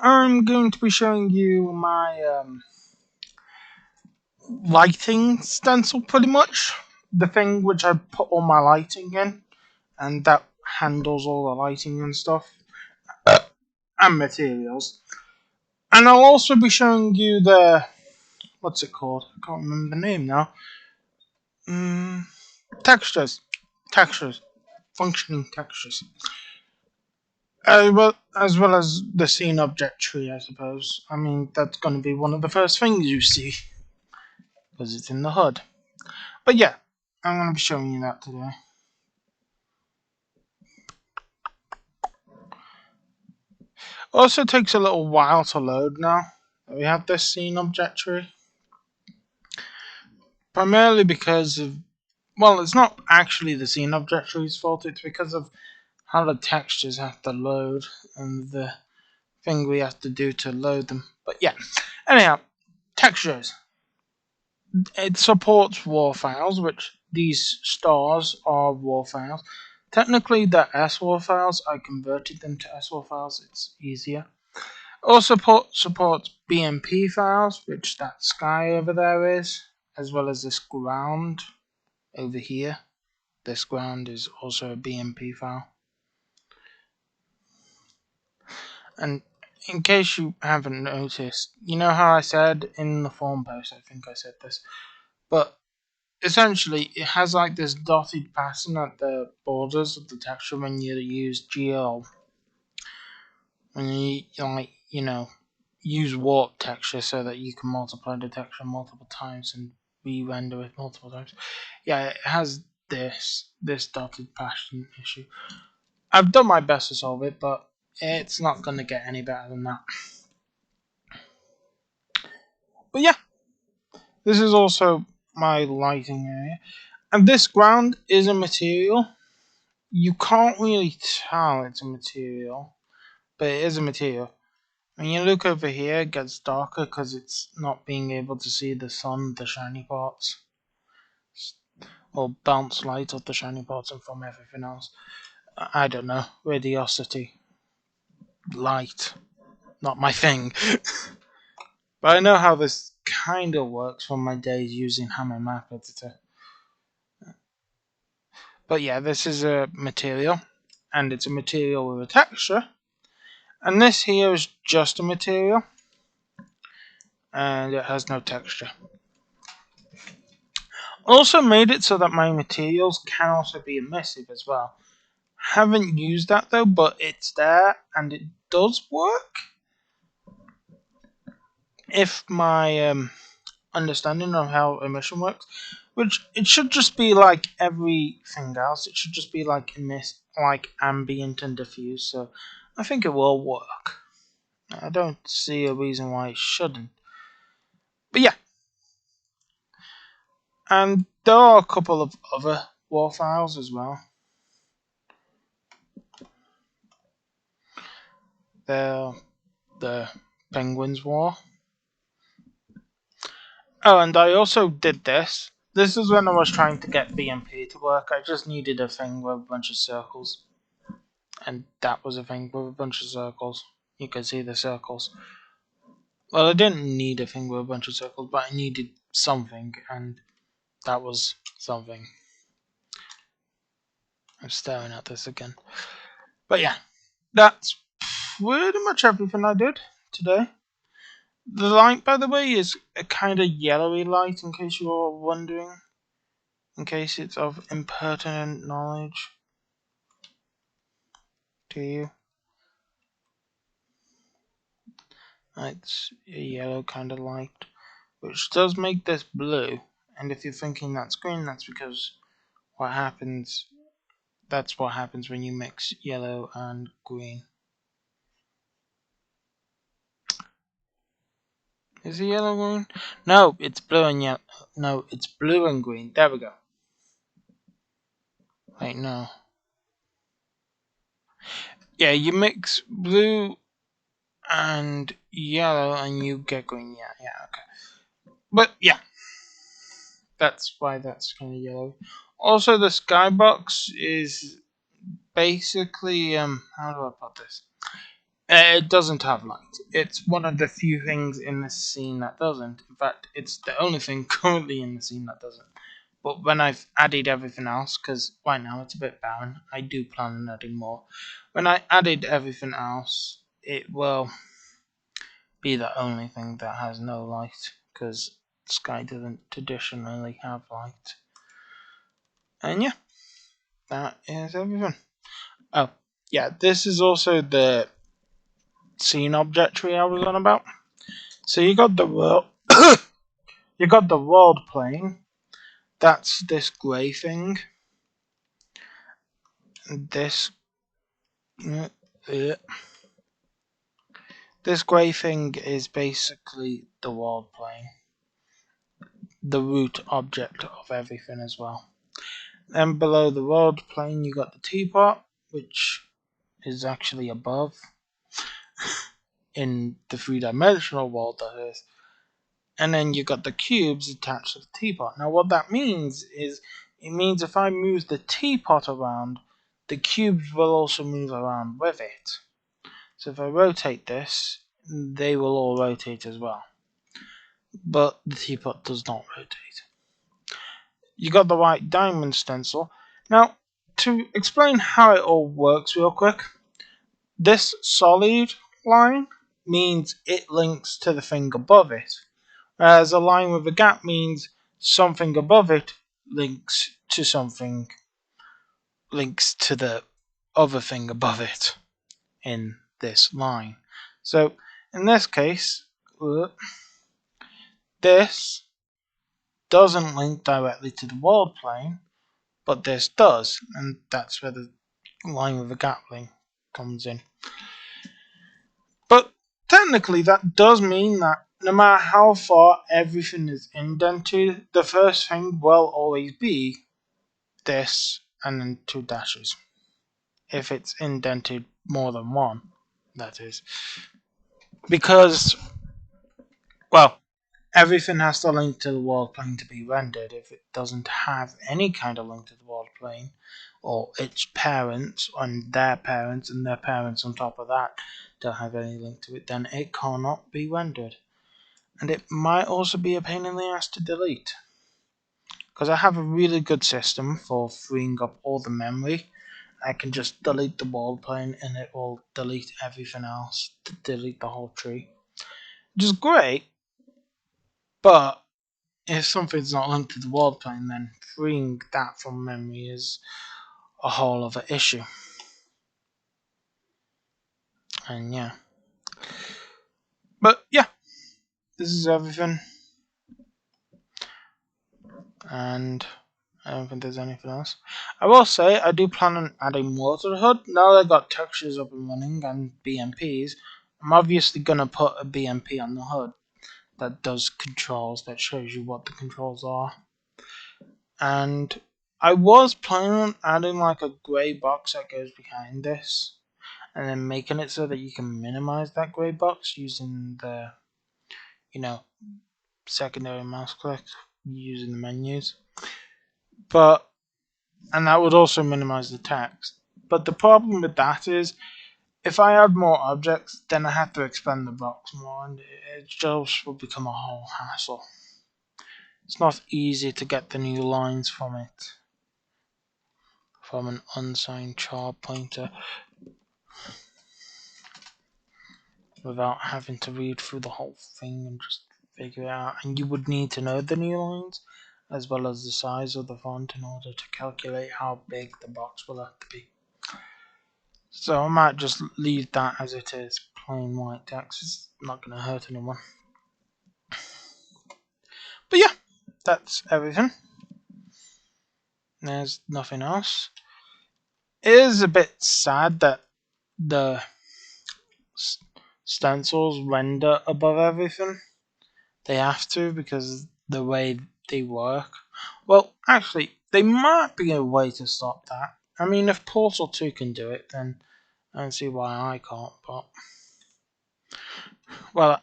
I'm going to be showing you my lighting stencil, pretty much. The thing which I put all my lighting in, and that handles all the lighting and stuff, and materials. And I'll also be showing you the, what's it called? I can't remember the name now. Textures. Textures. Functioning textures. As well as the scene object tree, I suppose. I mean, that's going to be one of the first things you see, because it's in the HUD. But yeah, I'm going to be showing you that today. Also takes a little while to load now. We have this scene object tree. Primarily because of, well, it's not actually the scene object tree's fault, it's because of how the textures have to load and the thing we have to do to load them. But yeah, anyhow, textures. It supports WAR files, which these stars are WAR files. Technically, they're SWAR files. I converted them to SWAR files. It's easier. Also supports BMP files, which that sky over there is, as well as this ground over here. This ground is also a BMP file. And in case you haven't noticed, you know how I said in the forum post, I think I said this, but essentially it has like this dotted pattern at the borders of the texture when you use GL. When you like, use warp texture so that you can multiply the texture multiple times and re-render it multiple times. Yeah, it has this dotted pattern issue. I've done my best to solve it, but it's not going to get any better than that. But yeah, this is also my lighting area. And this ground is a material. You can't really tell it's a material, but it is a material. When you look over here, it gets darker because it's not being able to see the sun, the shiny parts, or bounce light off the shiny parts and from everything else. I don't know, radiosity, light, not my thing. But I know how this kind of works from my days using Hammer Map Editor. But yeah, this is a material, and it's a material with a texture. And this here is just a material, and it has no texture. Also made it so that my materials can also be emissive as well. Haven't used that though, but it's there, and it does work. If my understanding of how emission works, which it should just be like everything else. It should just be like like ambient and diffuse. So I think it will work. I don't see a reason why it shouldn't. But yeah, and there are a couple of other WAR files as well. They're the Penguins War. Oh, and I also did this. This is when I was trying to get BMP to work. I just needed a thing with a bunch of circles. And that was a thing with a bunch of circles. You can see the circles. Well, I didn't need a thing with a bunch of circles, but I needed something, and that was something. I'm staring at this again. But yeah, that's pretty much everything I did today. The light, by the way, is a kind of yellowy light, in case you are wondering. In case it's of impertinent knowledge to you. It's a yellow kind of light, which does make this blue. And if you're thinking that's green, that's because that's what happens when you mix yellow and green. Is it yellow green? No, it's blue and yellow. No, it's blue and green. There we go. Wait, no. Yeah, you mix blue and yellow and you get green. Yeah, okay. But yeah, that's why that's kind of yellow. Also, the skybox is basically how do I put this? It doesn't have light. It's one of the few things in this scene that doesn't. In fact, it's the only thing currently in the scene that doesn't. But when I've added everything else, because right now it's a bit barren, I do plan on adding more. When I added everything else, it will be the only thing that has no light, because Sky doesn't traditionally have light. And yeah, that is everything. Oh, yeah, this is also the scene object tree I was on about. So you got the world, you got the world plane. That's this grey thing. This, this grey thing is basically the world plane, the root object of everything as well. Then below the world plane, you got the teapot, which is actually above in the three-dimensional world, that is. And then you got the cubes attached to the teapot. Now what that means is, it means if I move the teapot around, the cubes will also move around with it. So if I rotate this, they will all rotate as well. But the teapot does not rotate. You got the white diamond stencil. Now, to explain how it all works real quick, this solid line means it links to the thing above it. Whereas a line with a gap means something above it links to the other thing above it in this line. So in this case, this doesn't link directly to the world plane, but this does, and that's where the line with the gap link comes in. But technically that does mean that no matter how far everything is indented, the first thing will always be this and then two dashes. If it's indented more than one, that is. Because, well, everything has to link to the world plane to be rendered. If it doesn't have any kind of link to the world plane, or its parents and their parents on top of that don't have any link to it, then it cannot be rendered. And it might also be a pain in the ass to delete. Because I have a really good system for freeing up all the memory. I can just delete the world plane and it will delete everything else, to delete the whole tree. Which is great, but if something's not linked to the world plane, then freeing that from memory is a whole other issue. And yeah. But yeah, this is everything. And I don't think there's anything else. I will say I do plan on adding more to the HUD. Now that I've got textures up and running and BMPs, I'm obviously going to put a BMP on the HUD that does controls, that shows you what the controls are. And I was planning on adding like a grey box that goes behind this, and then making it so that you can minimize that grey box using the, secondary mouse click, using the menus. And that would also minimize the text. But the problem with that is, if I add more objects, then I have to expand the box more, and it just will become a whole hassle. It's not easy to get the new lines from it, from an unsigned chart pointer, without having to read through the whole thing and just figure it out. And you would need to know the new lines, as well as the size of the font, in order to calculate how big the box will have to be. So I might just leave that as it is, plain white text. It's not going to hurt anyone. But yeah, that's everything. There's nothing else. It is a bit sad that the stencils render above everything. They have to, because the way they work. Well, actually, there might be a way to stop that. I mean, if Portal 2 can do it, then I don't see why I can't, but... Well,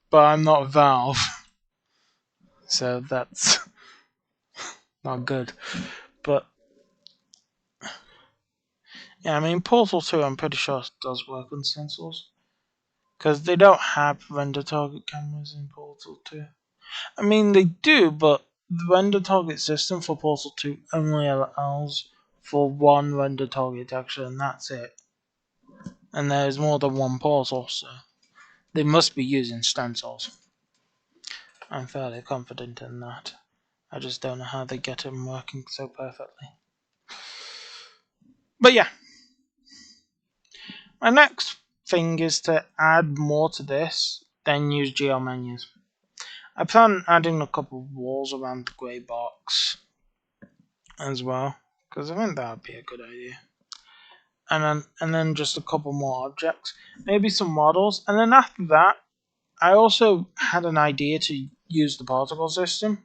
but I'm not Valve, so that's not good. But Yeah, I mean, Portal 2, I'm pretty sure does work on stencils. Because they don't have render target cameras in Portal 2. I mean, they do, but the render target system for Portal 2 only allows for one render target texture, and that's it. And there's more than one portal, so they must be using stencils. I'm fairly confident in that. I just don't know how they get them working so perfectly. But yeah, my next thing is to add more to this than use GL menus. I plan on adding a couple of walls around the grey box as well, because I think that would be a good idea. And then just a couple more objects, maybe some models, and then after that, I also had an idea to use the particle system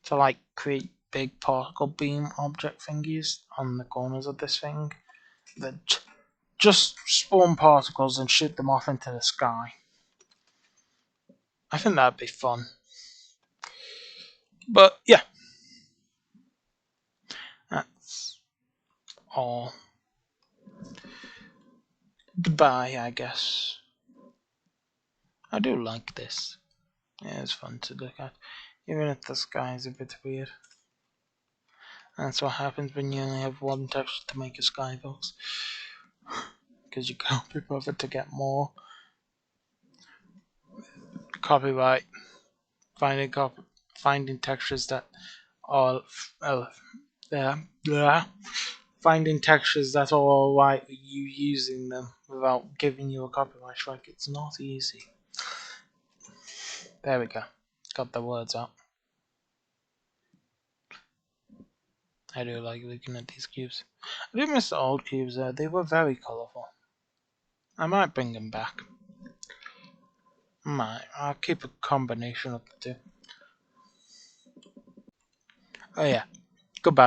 to like create big particle beam object thingies on the corners of this thing that just spawn particles and shoot them off into the sky. I think that'd be fun. But yeah, that's all. Goodbye, I guess. I do like this. Yeah, it's fun to look at, even if the sky is a bit weird. That's what happens when you only have one texture to make a skybox, because you can't be bothered to get more. Copyright. Finding textures that are finding textures that are alright with you using them without giving you a copyright strike. It's not easy. There we go. Got the words out. I do like looking at these cubes. I do miss the old cubes though. They were very colourful. I might bring them back. I'll keep a combination of the two. Oh yeah. Goodbye.